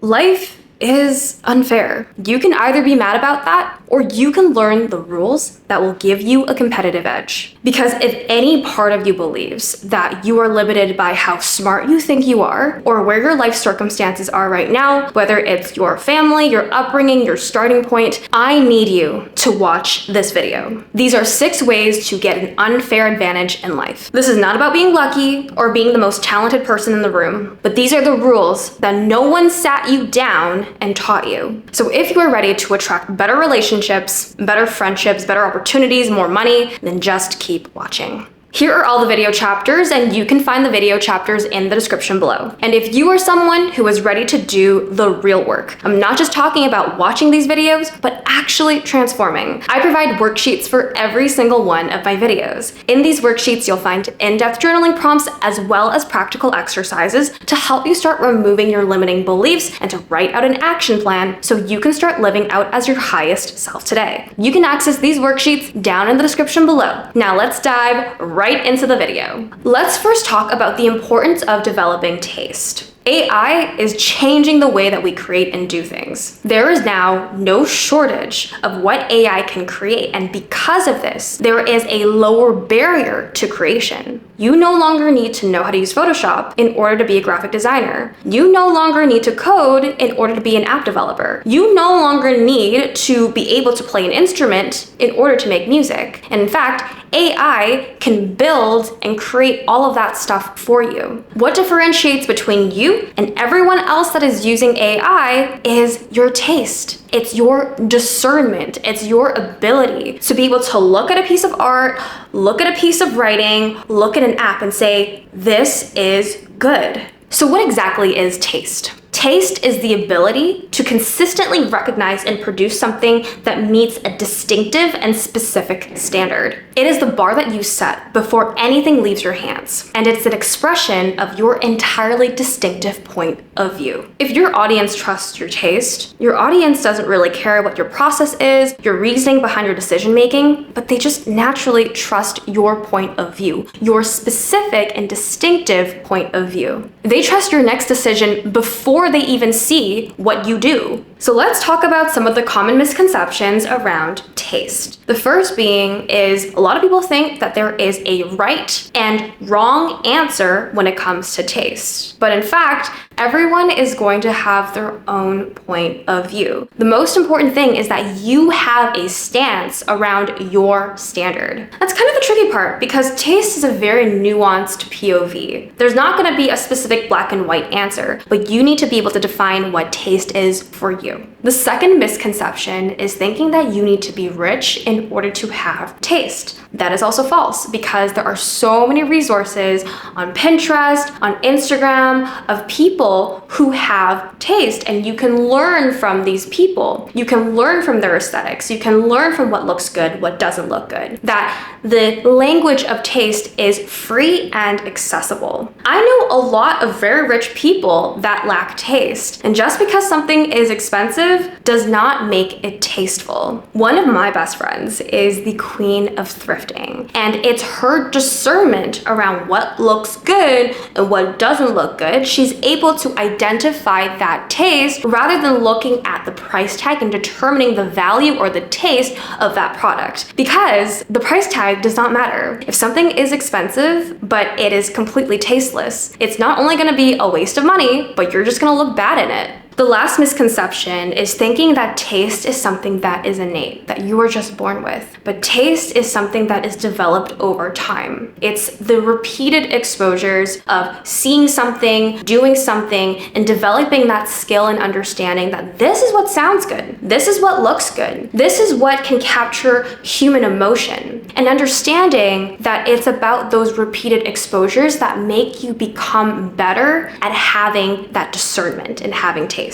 Life is unfair. You can either be mad about that, or you can learn the rules that will give you a competitive edge. Because if any part of you believes that you are limited by how smart you think you are, or where your life circumstances are right now, whether it's your family, your upbringing, your starting point, I need you to watch this video. These are 6 ways to get an unfair advantage in life. This is not about being lucky or being the most talented person in the room, but these are the rules that no one sat you down and taught you. So if you are ready to attract better relationships, better friendships, better opportunities, more money, then just keep watching. Here are all the video chapters, and you can find the video chapters in the description below. And if you are someone who is ready to do the real work, I'm not just talking about watching these videos, but actually transforming. I provide worksheets for every single one of my videos. In these worksheets, you'll find in-depth journaling prompts as well as practical exercises to help you start removing your limiting beliefs and to write out an action plan so you can start living out as your highest self today. You can access these worksheets down in the description below. Now let's dive right into the video. Let's first talk about the importance of developing taste. AI is changing the way that we create and do things. There is now no shortage of what AI can create, and because of this, there is a lower barrier to creation. You no longer need to know how to use Photoshop in order to be a graphic designer. You no longer need to code in order to be an app developer. You no longer need to be able to play an instrument in order to make music. And in fact, AI can build and create all of that stuff for you. What differentiates between you and everyone else that is using AI is your taste. It's your discernment. It's your ability to be able to look at a piece of art, look at a piece of writing, look at an app and say, this is good. So what exactly is taste? Taste is the ability to consistently recognize and produce something that meets a distinctive and specific standard. It is the bar that you set before anything leaves your hands, and it's an expression of your entirely distinctive point of view. If your audience trusts your taste, your audience doesn't really care what your process is, your reasoning behind your decision making, but they just naturally trust your point of view, your specific and distinctive point of view. They trust your next decision before they even see what you do. So let's talk about some of the common misconceptions around taste. The first being is a lot of people think that there is a right and wrong answer when it comes to taste. But in fact, everyone is going to have their own point of view. The most important thing is that you have a stance around your standard. That's kind of the tricky part because taste is a very nuanced POV. There's not going to be a specific black and white answer, but you need to be able to define what taste is for you. The second misconception is thinking that you need to be rich in order to have taste. That is also false because there are so many resources on Pinterest, on Instagram, of people who have taste, and you can learn from these people. You can learn from their aesthetics. You can learn from what looks good, what doesn't look good. That the language of taste is free and accessible. I know a lot of very rich people that lack taste, and just because something is expensive does not make it tasteful. One of my best friends is the queen of thrifting, and it's her discernment around what looks good and what doesn't look good. She's able to identify that taste rather than looking at the price tag and determining the value or the taste of that product, because the price tag does not matter. If something is expensive but it is completely tasteless, it's not only going to be a waste of money, but you're just going to look bad in it. The last misconception is thinking that taste is something that is innate, that you are just born with. But taste is something that is developed over time. It's the repeated exposures of seeing something, doing something, and developing that skill and understanding that this is what sounds good. This is what looks good. This is what can capture human emotion. And understanding that it's about those repeated exposures that make you become better at having that discernment and having taste.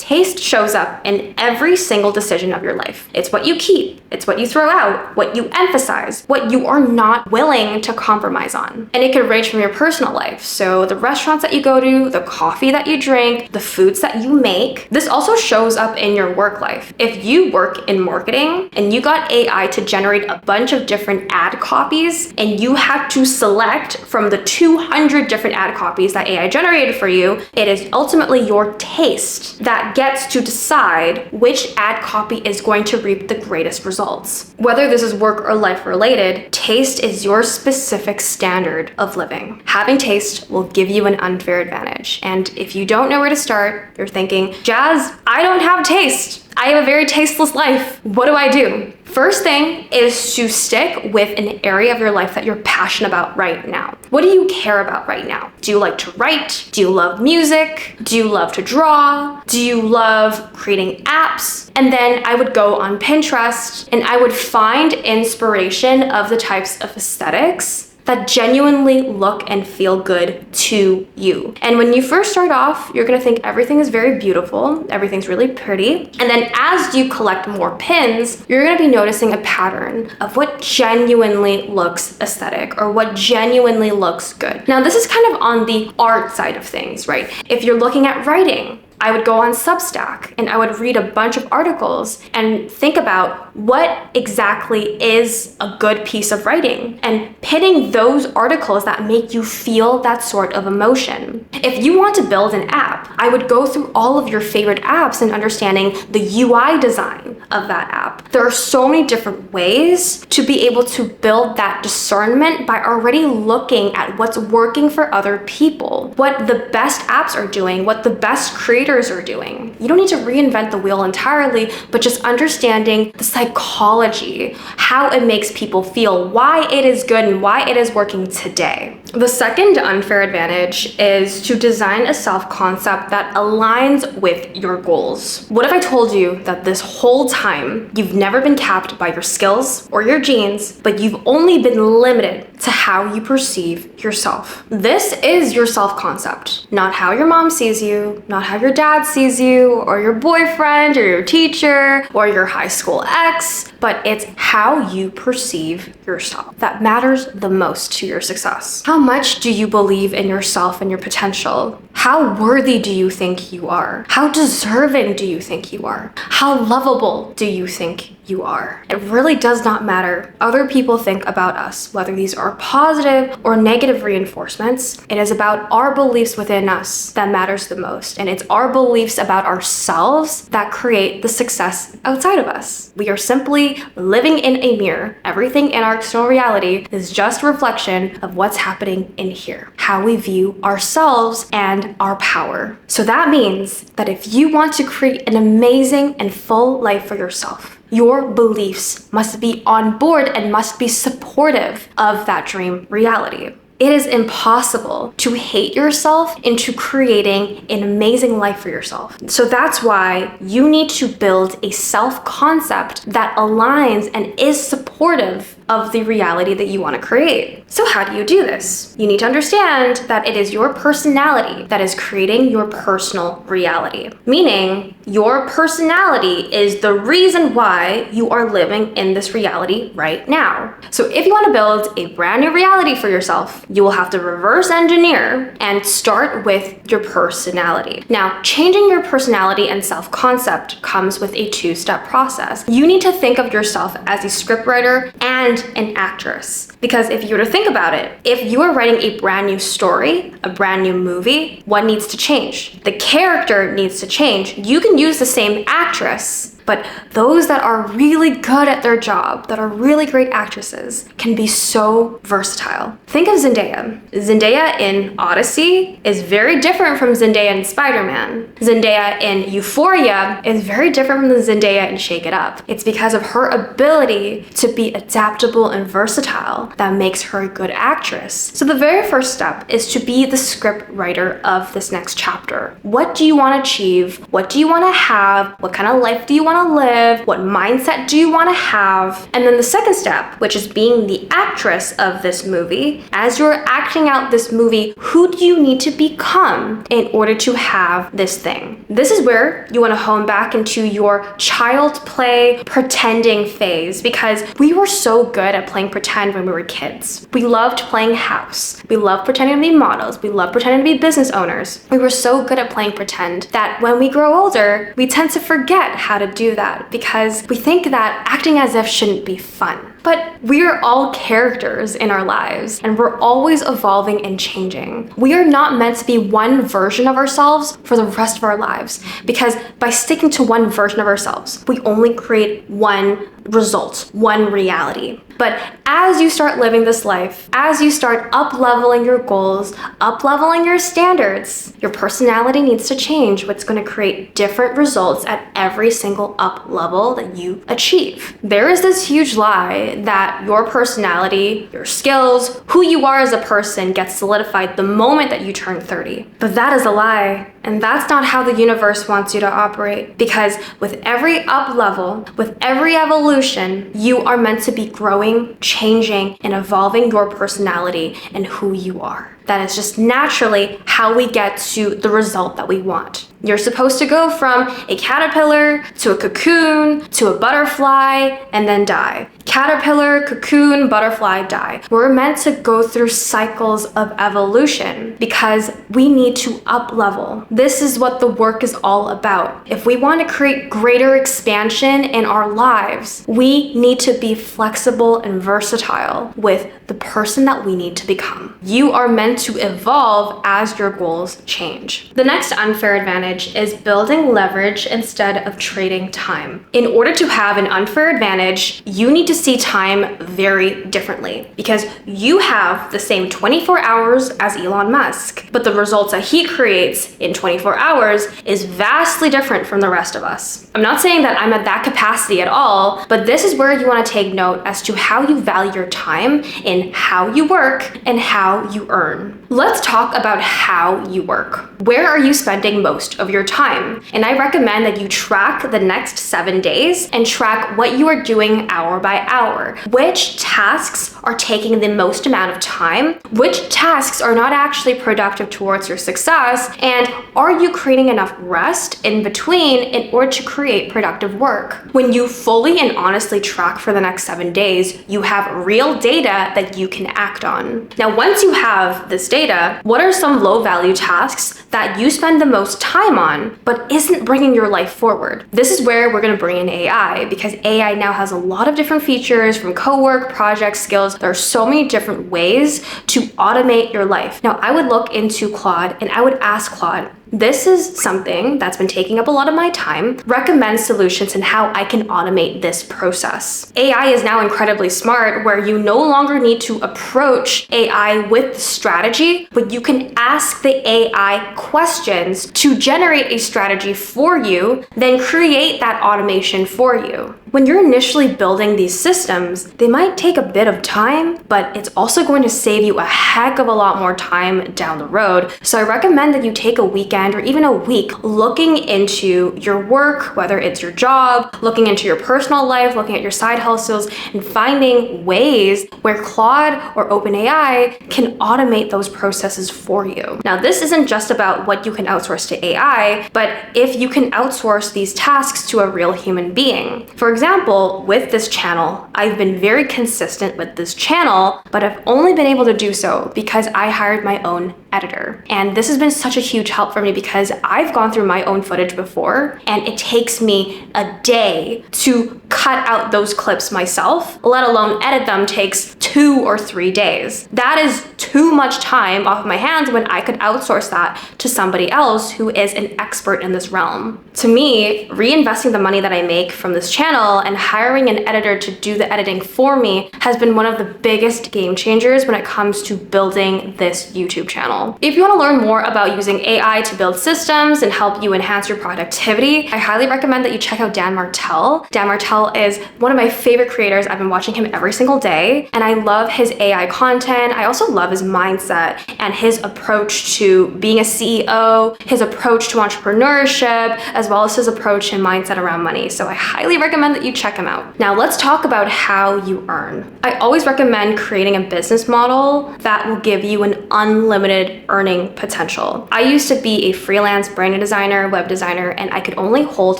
Taste shows up in every single decision of your life. It's what you keep, it's what you throw out, what you emphasize, what you are not willing to compromise on. And it could range from your personal life. So the restaurants that you go to, the coffee that you drink, the foods that you make. This also shows up in your work life. If you work in marketing and you got AI to generate a bunch of different ad copies and you had to select from the 200 different ad copies that AI generated for you, it is ultimately your taste that gets to decide which ad copy is going to reap the greatest results. Whether this is work or life related, taste is your specific standard of living. Having taste will give you an unfair advantage. And if you don't know where to start, you're thinking, Jazz, I don't have taste. I have a very tasteless life. What do I do? First thing is to stick with an area of your life that you're passionate about right now. What do you care about right now? Do you like to write? Do you love music? Do you love to draw? Do you love creating apps? And then I would go on Pinterest and I would find inspiration of the types of aesthetics that genuinely look and feel good to you. And when you first start off, you're gonna think everything is very beautiful, everything's really pretty. And then as you collect more pins, you're gonna be noticing a pattern of what genuinely looks aesthetic or what genuinely looks good. Now, this is kind of on the art side of things, right? If you're looking at writing, I would go on Substack and I would read a bunch of articles and think about what exactly is a good piece of writing and pitting those articles that make you feel that sort of emotion. If you want to build an app, I would go through all of your favorite apps and understanding the UI design of that app. There are so many different ways to be able to build that discernment by already looking at what's working for other people, what the best apps are doing, what the best creators are doing. You don't need to reinvent the wheel entirely, but just understanding the psychology, how it makes people feel, why it is good and why it is working today. The second unfair advantage is to design a self-concept that aligns with your goals. What if I told you that this whole time you've never been capped by your skills or your genes, but you've only been limited to how you perceive yourself? This is your self-concept, not how your mom sees you, not how your dad sees you, or your boyfriend, or your teacher, or your high school ex, but it's how you perceive yourself that matters the most to your success. How much do you believe in yourself and your potential? How worthy do you think you are? How deserving do you think you are? How lovable do you think you are? It really does not matter other people think about us, whether these are positive or negative reinforcements. It is about our beliefs within us that matters the most. And it's our beliefs about ourselves that create the success outside of us. We are simply living in a mirror. Everything in our external reality is just a reflection of what's happening in here, how we view ourselves and our power. So that means that if you want to create an amazing and full life for yourself, your beliefs must be on board and must be supportive of that dream reality. It is impossible to hate yourself into creating an amazing life for yourself. So that's why you need to build a self-concept that aligns and is supportive of the reality that you want to create. So how do you do this? You need to understand that it is your personality that is creating your personal reality. Meaning, your personality is the reason why you are living in this reality right now. So if you want to build a brand new reality for yourself, you will have to reverse engineer and start with your personality. Now, changing your personality and self-concept comes with a two-step process. You need to think of yourself as a scriptwriter and an actress. Because if you were to think about it, if you are writing a brand new story, a brand new movie, what needs to change? The character needs to change. You can use the same actress, but those that are really good at their job, that are really great actresses, can be so versatile. Think of Zendaya. Zendaya in Odyssey is very different from Zendaya in Spider-Man. Zendaya in Euphoria is very different from the Zendaya in Shake It Up. It's because of her ability to be adaptable and versatile that makes her a good actress. So the very first step is to be the script writer of this next chapter. What do you want to achieve? What do you want to have? What kind of life do you want want to live? What mindset do you want to have? And then the second step, which is being the actress of this movie, as you're acting out this movie, who do you need to become in order to have this thing? This is where you want to hone back into your child play pretending phase, because we were so good at playing pretend when we were kids. We loved playing house. We loved pretending to be models. We loved pretending to be business owners. We were so good at playing pretend that when we grow older, we tend to forget how to do that because we think that acting as if shouldn't be fun. But we're all characters in our lives, and we're always evolving and changing. We are not meant to be one version of ourselves for the rest of our lives, because by sticking to one version of ourselves, we only create one result, one reality. But as you start living this life, as you start up-leveling your goals, up-leveling your standards, your personality needs to change, what's going to create different results at every single up level that you achieve. There is this huge lie that your personality, your skills, who you are as a person gets solidified the moment that you turn 30. But that is a lie. And that's not how the universe wants you to operate, because with every up level, with every evolution, you are meant to be growing, changing, and evolving your personality and who you are. That is just naturally how we get to the result that we want. You're supposed to go from a caterpillar to a cocoon to a butterfly and then die. Caterpillar, cocoon, butterfly, die. We're meant to go through cycles of evolution because we need to up level. This is what the work is all about. If we want to create greater expansion in our lives, we need to be flexible and versatile with the person that we need to become. You are meant to evolve as your goals change. The next unfair advantage is building leverage instead of trading time. In order to have an unfair advantage, you need to see time very differently, because you have the same 24 hours as Elon Musk, but the results that he creates in 24 hours is vastly different from the rest of us. I'm not saying that I'm at that capacity at all, but this is where you want to take note as to how you value your time in how you work and how you earn. Let's talk about how you work. Where are you spending most of your time? And I recommend that you track the next 7 days and track what you are doing hour by hour. Which tasks are taking the most amount of time? Which tasks are not actually productive towards your success? And are you creating enough rest in between in order to create productive work? When you fully and honestly track for the next 7 days, you have real data that you can act on. Now, once you have this data, what are some low-value tasks that you spend the most time on but isn't bringing your life forward? This is where we're going to bring in AI, because AI now has a lot of different features, from co-work, project skills. There are so many different ways to automate your life. Now, I would look into Claude and I would ask Claude, this is something that's been taking up a lot of my time. Recommend solutions and how I can automate this process. AI is now incredibly smart, where you no longer need to approach AI with strategy, but you can ask the AI questions to generate a strategy for you, then create that automation for you. When you're initially building these systems, they might take a bit of time, but it's also going to save you a heck of a lot more time down the road. So I recommend that you take a weekend or even a week looking into your work, whether it's your job, looking into your personal life, looking at your side hustles, and finding ways where Claude or OpenAI can automate those processes for you. Now, this isn't just about what you can outsource to AI, but if you can outsource these tasks to a real human being. For example, with this channel, I've been very consistent with this channel, but I've only been able to do so because I hired my own editor. And this has been such a huge help for me because I've gone through my own footage before, and it takes me a day to cut out those clips myself, let alone edit them takes 2 or 3 days. That is too much time off my hands when I could outsource that to somebody else who is an expert in this realm. To me, reinvesting the money that I make from this channel and hiring an editor to do the editing for me has been one of the biggest game changers when it comes to building this YouTube channel. If you want to learn more about using AI to build systems and help you enhance your productivity, I highly recommend that you check out Dan Martell. Dan Martell is one of my favorite creators. I've been watching him every single day, and I love his AI content. I also love his mindset and his approach to being a CEO, his approach to entrepreneurship, as well as his approach and mindset around money. So I highly recommend that you check him out. Now let's talk about how you earn. I always recommend creating a business model that will give you an unlimited earning potential. I used to be a freelance brand designer, web designer, and I could only hold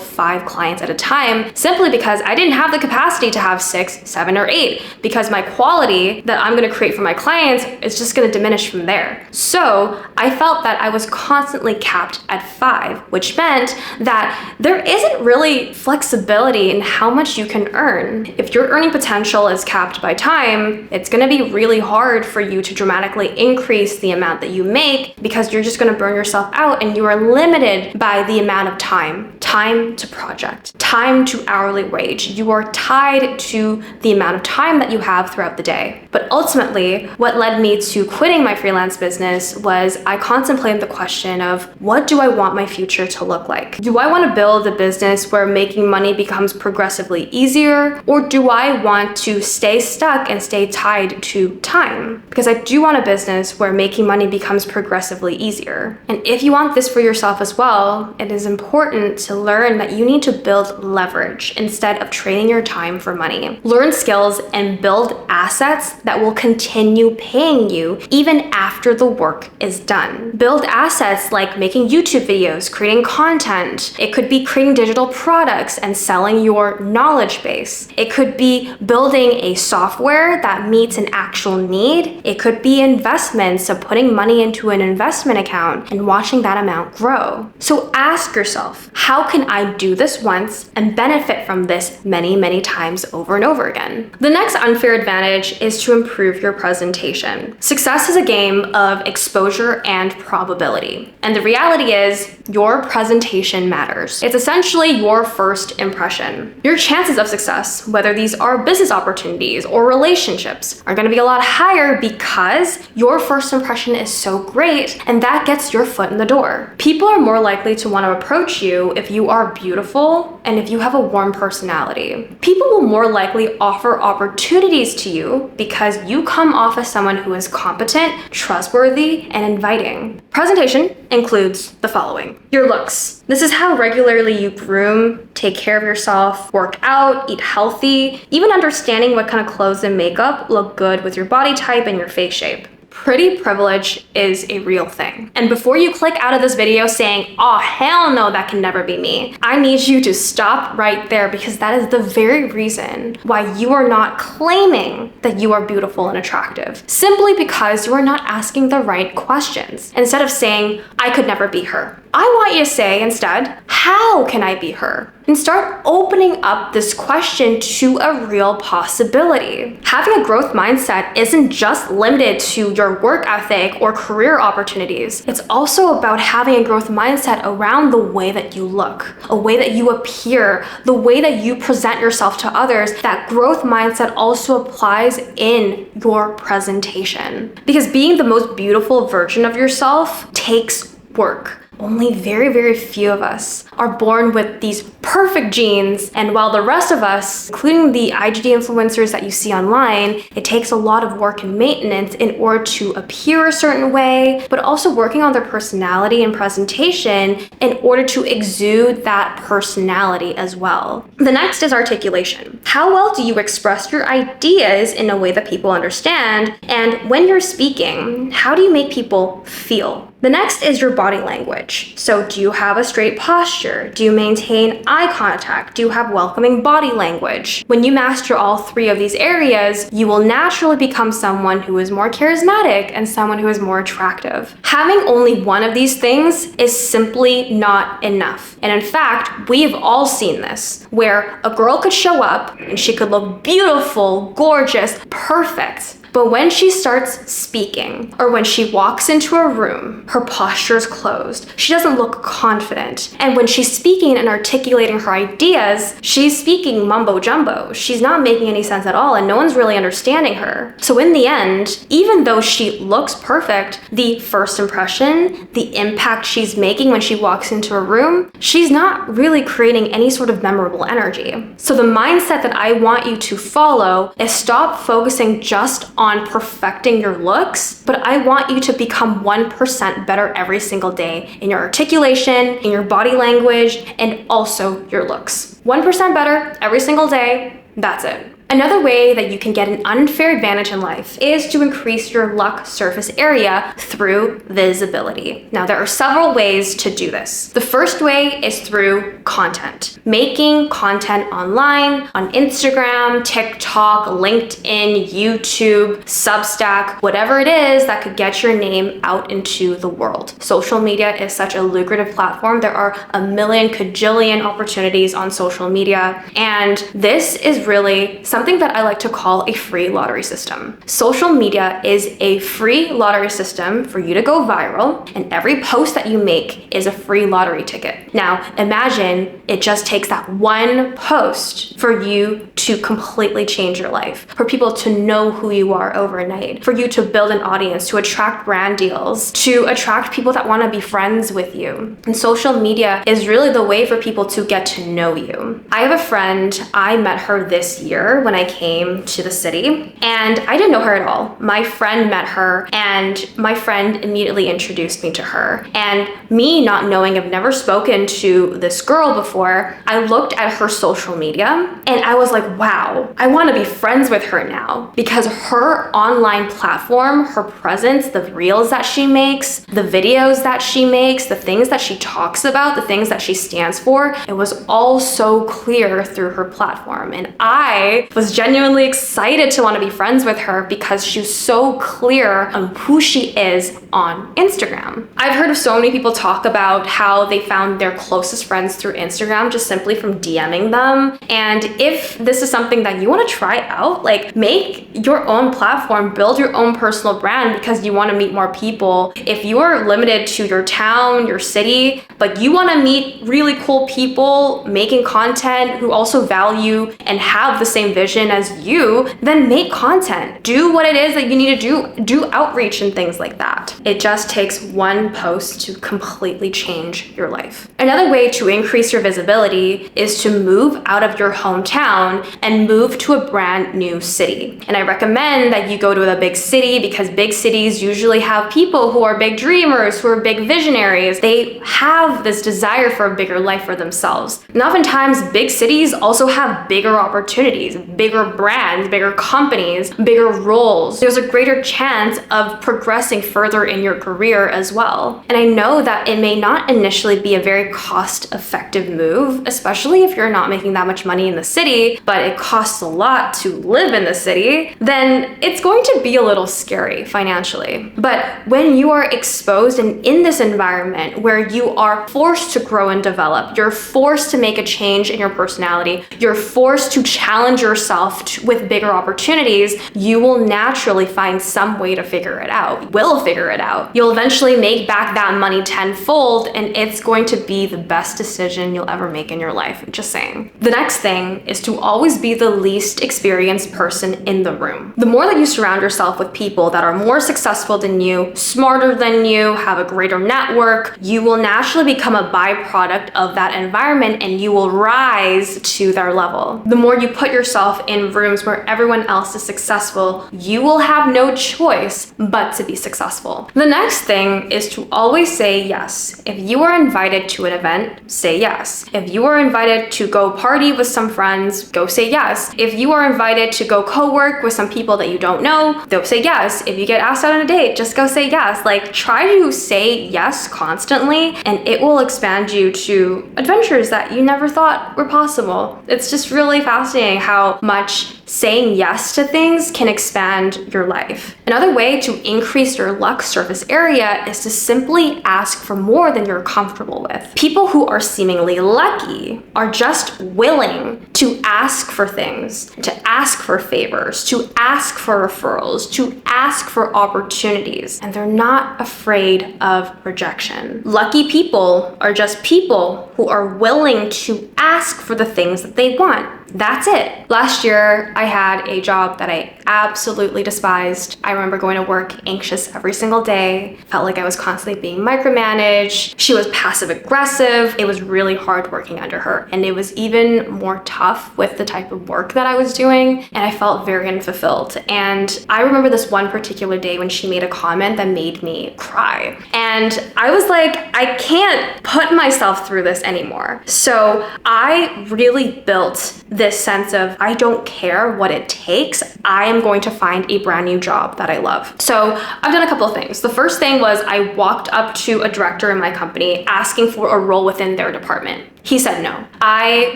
5 clients at a time simply because I didn't have the capacity to have 6, 7, or 8, because my quality that I'm going to create for my clients is just going to diminish from there. So I felt that I was constantly capped at 5, which meant that there isn't really flexibility in how much you can earn. If your earning potential is capped by time, it's going to be really hard for you to dramatically increase the amount that you make, because you're just going to burn yourself out and you are limited by the amount of time to project, time to hourly wage. You are tied to the amount of time that you have throughout the day. But ultimately, what led me to quitting my freelance business was I contemplated the question of, what do I want my future to look like? Do I want to build a business where making money becomes progressively easier, or do I want to stay stuck and stay tied to time? Because I do want a business where making money becomes progressively easier. And if you want this for yourself as well, it is important to learn that you need to build leverage instead of trading your time for money. Learn skills and build assets that will continue paying you even after the work is done. Build assets like making YouTube videos, creating content. It could be creating digital products and selling your knowledge base. It could be building a software that meets an actual need. It could be investments, so putting money into an investment account and watching that amount grow. So ask yourself, how can I do this once and benefit from this many, many times over and over again? The next unfair advantage is to improve your presentation. Success is a game of exposure and probability. And the reality is, your presentation matters. It's essentially your first impression. Your chances of success, whether these are business opportunities or relationships, are going to be a lot higher because your first impression is so great, and that gets your foot in the door. People are more likely to want to approach you if you are beautiful and if you have a warm personality. People will more likely offer opportunities to you because you come off as someone who is competent, trustworthy, and inviting. Presentation includes the following: your looks. This is how regularly you groom, take care of yourself, work out, eat healthy, even understanding what kind of clothes and makeup look good with your body type and your face shape. Pretty privilege is a real thing. And before you click out of this video saying, "Oh, hell no, that can never be me," I need you to stop right there, because that is the very reason why you are not claiming that you are beautiful and attractive. Simply because you are not asking the right questions. Instead of saying, "I could never be her," I want you to say instead, "How can I be her?" And start opening up this question to a real possibility. Having a growth mindset isn't just limited to your work ethic or career opportunities. It's also about having a growth mindset around the way that you look, a way that you appear, the way that you present yourself to others. That growth mindset also applies in your presentation. Because being the most beautiful version of yourself takes work. Only very, very few of us are born with these perfect genes, and while the rest of us, including the IGD influencers that you see online, it takes a lot of work and maintenance in order to appear a certain way, but also working on their personality and presentation in order to exude that personality as well. The next is articulation. How well do you express your ideas in a way that people understand? And when you're speaking, how do you make people feel? The next is your body language. So do you have a straight posture? Do you maintain eye contact? Do you have welcoming body language? When you master all 3 of these areas, you will naturally become someone who is more charismatic and someone who is more attractive. Having only one of these things is simply not enough. And in fact, we've all seen this, where a girl could show up and she could look beautiful, gorgeous, perfect. But when she starts speaking, or when she walks into a room, her posture is closed. She doesn't look confident. And when she's speaking and articulating her ideas, she's speaking mumbo jumbo. She's not making any sense at all, and no one's really understanding her. So in the end, even though she looks perfect, the first impression, the impact she's making when she walks into a room, she's not really creating any sort of memorable energy. So the mindset that I want you to follow is stop focusing just on perfecting your looks, but I want you to become 1% better every single day in your articulation, in your body language, and also your looks. 1% better every single day, that's it. Another way that you can get an unfair advantage in life is to increase your luck surface area through visibility. Now, there are several ways to do this. The first way is through content. Making content online, on Instagram, TikTok, LinkedIn, YouTube, Substack, whatever it is that could get your name out into the world. Social media is such a lucrative platform. There are a million cajillion opportunities on social media, and this is really something that I like to call a free lottery system. Social media is a free lottery system for you to go viral, and every post that you make is a free lottery ticket. Now, imagine it just takes that one post for you to completely change your life, for people to know who you are overnight, for you to build an audience, to attract brand deals, to attract people that want to be friends with you. And social media is really the way for people to get to know you. I have a friend, I met her this year when I came to the city, and I didn't know her at all. My friend met her, and my friend immediately introduced me to her. And me not knowing, I've never spoken to this girl before, I looked at her social media and I was like, wow, I want to be friends with her now, because her online platform, her presence, the reels that she makes, the videos that she makes, the things that she talks about, the things that she stands for, it was all so clear through her platform. And I was genuinely excited to want to be friends with her because she's so clear on who she is on Instagram. I've heard of so many people talk about how they found their closest friends through Instagram just simply from DMing them. And if this is something that you want to try out, like, make your own platform, build your own personal brand because you want to meet more people. If you are limited to your town, your city, but you want to meet really cool people making content who also value and have the same vision as you, then make content. Do what it is that you need to do outreach and things like that. It just takes one post to completely change your life. Another way to increase your visibility is to move out of your hometown and move to a brand new city. And I recommend that you go to a big city because big cities usually have people who are big dreamers, who are big visionaries. They have this desire for a bigger life for themselves. And oftentimes big cities also have bigger opportunities, bigger brands, bigger companies, bigger roles. There's a greater chance of progressing further in your career as well. And I know that it may not initially be a very cost-effective move, especially if you're not making that much money in the city, but it costs a lot to live in the city, then it's going to be a little scary financially. But when you are exposed and in this environment where you are forced to grow and develop, you're forced to make a change in your personality, you're forced to challenge yourself with bigger opportunities, you will naturally find some way to figure it out. You will figure it out. You'll eventually make back that money tenfold, and it's going to be the best decision you'll ever make in your life. Just saying. The next thing is to always be the least experienced person in the room. The more that you surround yourself with people that are more successful than you, smarter than you, have a greater network, you will naturally become a byproduct of that environment and you will rise to their level. The more you put yourself in rooms where everyone else is successful, you will have no choice but to be successful. The next thing is to always say yes. If you are invited to an event, say yes. If you are invited to go party with some friends, go say yes. If you are invited to go co-work with some people that you don't know, go say yes. If you get asked out on a date, just go say yes. Like, try to say yes constantly, and it will expand you to adventures that you never thought were possible. It's just really fascinating how much saying yes to things can expand your life. Another way to increase your luck surface area is to simply ask for more than you're comfortable with. People who are seemingly lucky are just willing to to ask for things, to ask for favors, to ask for referrals, to ask for opportunities, and they're not afraid of rejection. Lucky people are just people who are willing to ask for the things that they want. That's it. Last year, I had a job that I absolutely despised. I remember going to work anxious every single day, felt like I was constantly being micromanaged. She was passive aggressive. It was really hard working under her. And it was even more tough with the type of work that I was doing. And I felt very unfulfilled. And I remember this one particular day when she made a comment that made me cry. And I was like, I can't put myself through this anymore. So I really built this sense of, I don't care what it takes. I am going to find a brand new job that I love. So I've done a couple of things. The first thing was I walked up to a director in my company asking for a role within their department. He said no. I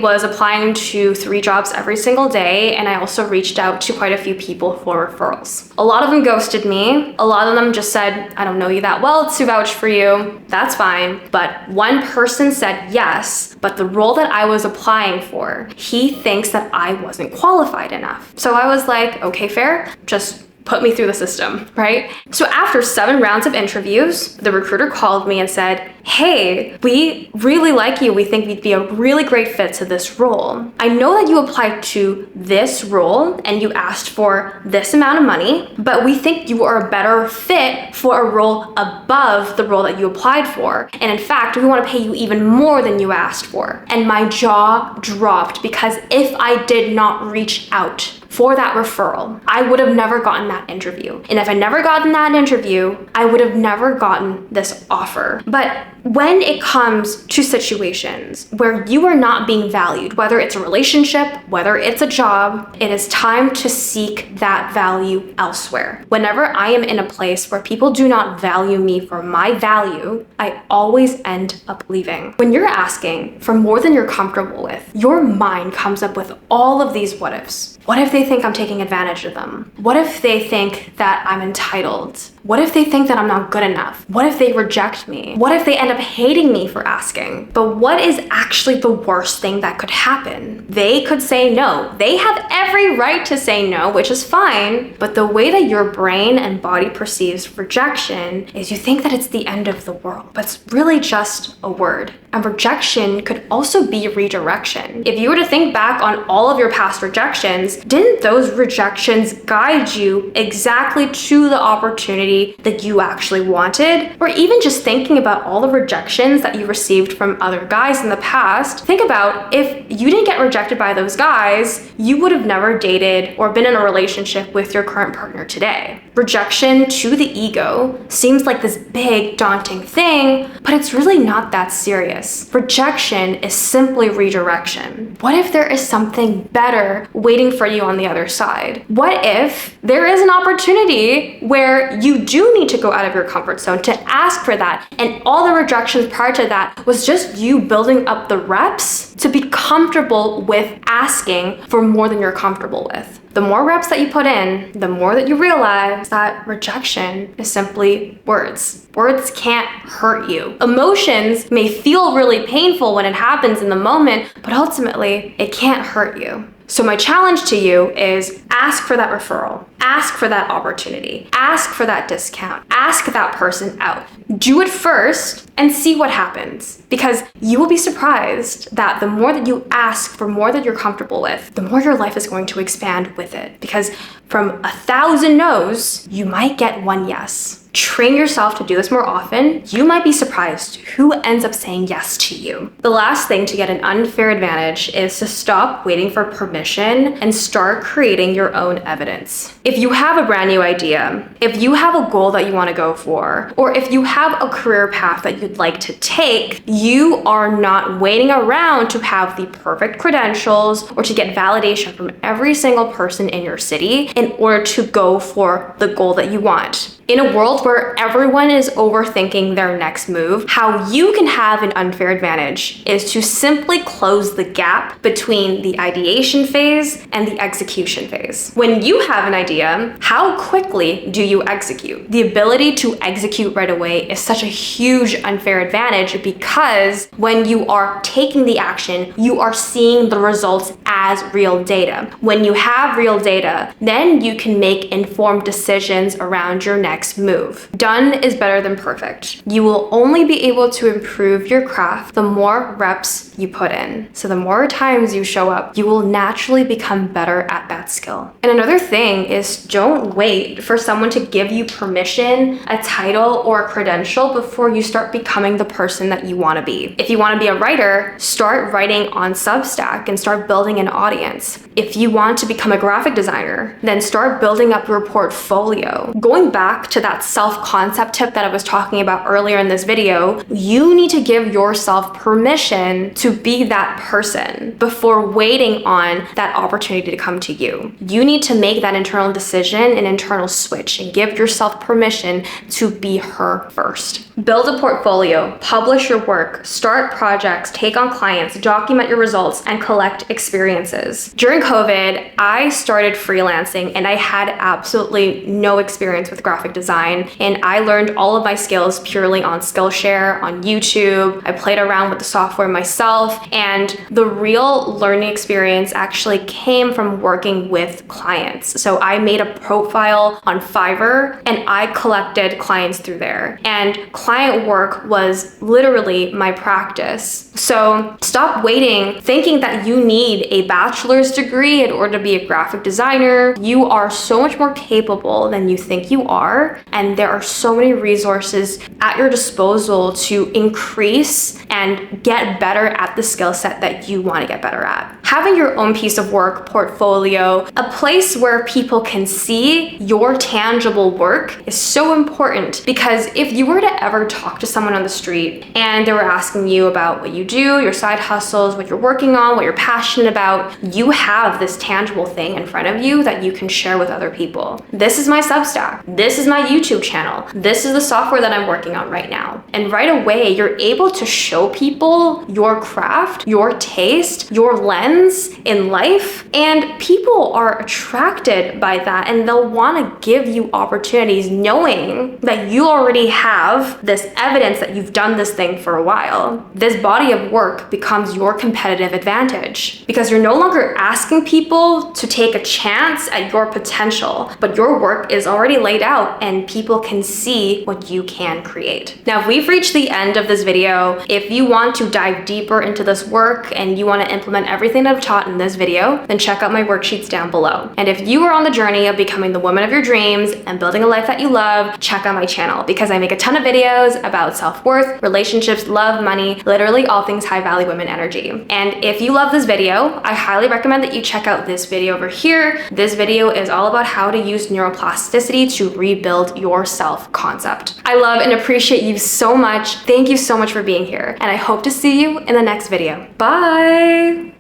was applying to 3 jobs every single day, and I also reached out to quite a few people for referrals. A lot of them ghosted me. A lot of them just said, I don't know you that well to vouch for you. That's fine. But one person said yes, but the role that I was applying for, he thinks that I wasn't qualified enough. So I was like, okay, fair. Just put me through the system, right? So after 7 rounds of interviews, the recruiter called me and said, hey, we really like you. We think you'd be a really great fit to this role. I know that you applied to this role and you asked for this amount of money, but we think you are a better fit for a role above the role that you applied for. And in fact, we want to pay you even more than you asked for. And my jaw dropped, because if I did not reach out for that referral, I would have never gotten that interview. And if I never gotten that interview, I would have never gotten this offer. But when it comes to situations where you are not being valued, whether it's a relationship, whether it's a job, it is time to seek that value elsewhere. Whenever I am in a place where people do not value me for my value, I always end up leaving. When you're asking for more than you're comfortable with, your mind comes up with all of these what ifs. What if they think I'm taking advantage of them? What if they think that I'm entitled? What if they think that I'm not good enough? What if they reject me? What if they end up hating me for asking? But what is actually the worst thing that could happen? They could say no. They have every right to say no, which is fine. But the way that your brain and body perceives rejection is you think that it's the end of the world, but it's really just a word. And rejection could also be redirection. If you were to think back on all of your past rejections, didn't those rejections guide you exactly to the opportunity that you actually wanted? Or even just thinking about all the rejections that you received from other guys in the past, think about if you didn't get rejected by those guys, you would have never dated or been in a relationship with your current partner today. Rejection to the ego seems like this big, daunting thing, but it's really not that serious. Rejection is simply redirection. What if there is something better waiting for you on the other side? What if there is an opportunity where you do need to go out of your comfort zone to ask for that, and all the rejections prior to that was just you building up the reps to be comfortable with asking for more than you're comfortable with? The more reps that you put in, the more that you realize that rejection is simply words. Words can't hurt you. Emotions may feel really painful when it happens in the moment, but ultimately it can't hurt you. So my challenge to you is ask for that referral, ask for that opportunity, ask for that discount, ask that person out. Do it first and see what happens, because you will be surprised that the more that you ask for more that you're comfortable with, the more your life is going to expand with it. Because from 1,000 no's, you might get 1 yes. Train yourself to do this more often. You might be surprised who ends up saying yes to you. The last thing to get an unfair advantage is to stop waiting for permission and start creating your own evidence. If you have a brand new idea, if you have a goal that you want to go for, or if you have a career path that you'd like to take, you are not waiting around to have the perfect credentials or to get validation from every single person in your city in order to go for the goal that you want. In a world where everyone is overthinking their next move, how you can have an unfair advantage is to simply close the gap between the ideation phase and the execution phase. When you have an idea, how quickly do you execute? The ability to execute right away is such a huge unfair advantage because when you are taking the action, you are seeing the results as real data. When you have real data, then you can make informed decisions around your next move. Done is better than perfect. You will only be able to improve your craft the more reps you put in. So the more times you show up, you will naturally become better at that skill. And another thing is don't wait for someone to give you permission, a title, or a credential before you start becoming the person that you want to be. If you want to be a writer, start writing on Substack and start building an audience. If you want to become a graphic designer, then start building up your portfolio. Going back to that self-concept tip that I was talking about earlier in this video, you need to give yourself permission to be that person before waiting on that opportunity to come to you. You need to make that internal decision, an internal switch, and give yourself permission to be her first. Build a portfolio, publish your work, start projects, take on clients, document your results, and collect experiences. During COVID, I started freelancing and I had absolutely no experience with graphic design, and I learned all of my skills purely on Skillshare, on YouTube. I played around with the software myself, and the real learning experience actually came from working with clients. So I made a profile on Fiverr and I collected clients through there, and client work was literally my practice. So stop waiting, thinking that you need a bachelor's degree in order to be a graphic designer. You are so much more capable than you think you are, and there are so many resources at your disposal to increase and get better at the skill set that you want to get better at. Having your own piece of work, portfolio, a place where people can see your tangible work is so important, because if you were to ever talk to someone on the street and they were asking you about what you do, your side hustles, what you're working on, what you're passionate about, you have this tangible thing in front of you that you can share with other people. This is my Substack. This is my YouTube channel. This is the software that I'm working on right now. And right away, you're able to show people your craft, your taste, your lens in life, and people are attracted by that, and they'll want to give you opportunities knowing that you already have this evidence that you've done this thing for a while. This body of work becomes your competitive advantage because you're no longer asking people to take a chance at your potential, but your work is already laid out and people can see what you can create. Now, we've reached the end of this video. If you want to dive deeper into this work and you want to implement everything that I've taught in this video, then check out my worksheets down below. And if you are on the journey of becoming the woman of your dreams and building a life that you love, check out my channel because I make a ton of videos about self-worth, relationships, love, money, literally all things high-value women energy. And if you love this video, I highly recommend that you check out this video over here. This video is all about how to use neuroplasticity to rebuild your self-concept. I love and appreciate you so much. Thank you so much for being here, and I hope to see you in the next video. Bye!